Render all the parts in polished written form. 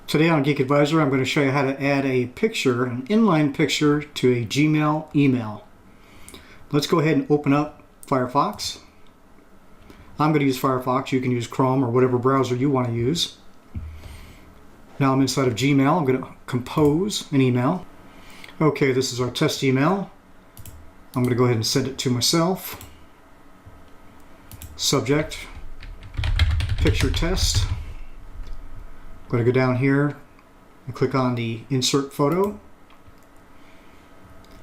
Today on Geek Advisor, I'm going to show you how to add a picture, an inline picture, to a Gmail email. Let's go ahead and open up Firefox. I'm going to use Firefox. You can use Chrome or whatever browser you want to use. Now I'm inside of Gmail. I'm going to compose an email. Okay, this is our test email. I'm going to go ahead and send it to myself. Subject, picture test. I'm going to go down here and click on the insert photo. I'm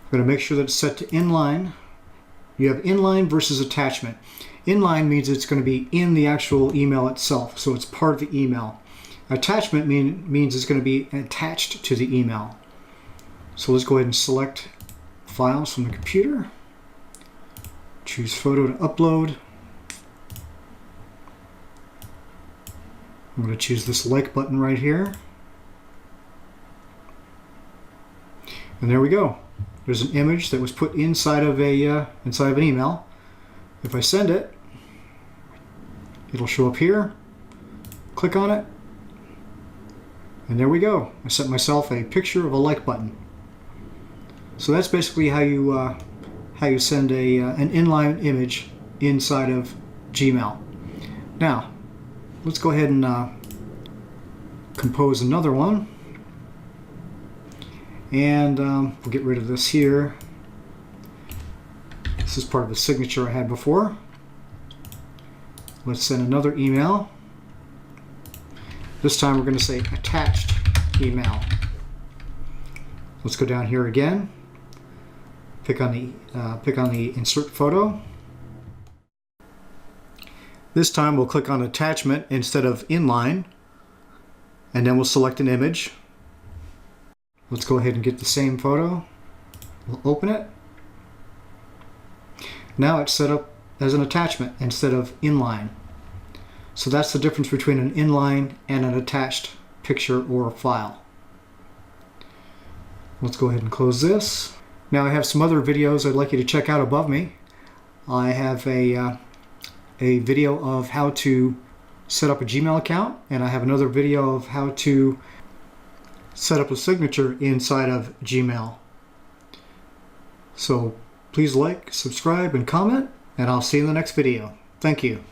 going to make sure that it's set to inline. You have inline versus attachment. Inline means it's going to be in the actual email itself, so it's part of the email. Attachment means it's going to be attached to the email. So let's go ahead and select files from the computer. Choose photo to upload. I'm going to choose this like button right here. And there we go. There's an image that was put inside of an email. If I send it, it'll show up here. Click on it. And there we go. I sent myself a picture of a like button. So that's basically how you send an inline image inside of Gmail. Now, let's go ahead and compose another one. And we'll get rid of this here. This is part of the signature I had before. Let's send another email. This time we're going to say attached email. Let's go down here again. Pick on the insert photo. This time we'll click on attachment instead of inline, and then we'll select an image. Let's go ahead and get the same photo. We'll open it. Now it's set up as an attachment instead of inline. So that's the difference between an inline and an attached picture or file. Let's go ahead and close this. Now I have some other videos I'd like you to check out above me. I have a video of how to set up a Gmail account, and I have another video of how to set up a signature inside of Gmail. So please like, subscribe, and comment, and I'll see you in the next video. Thank you.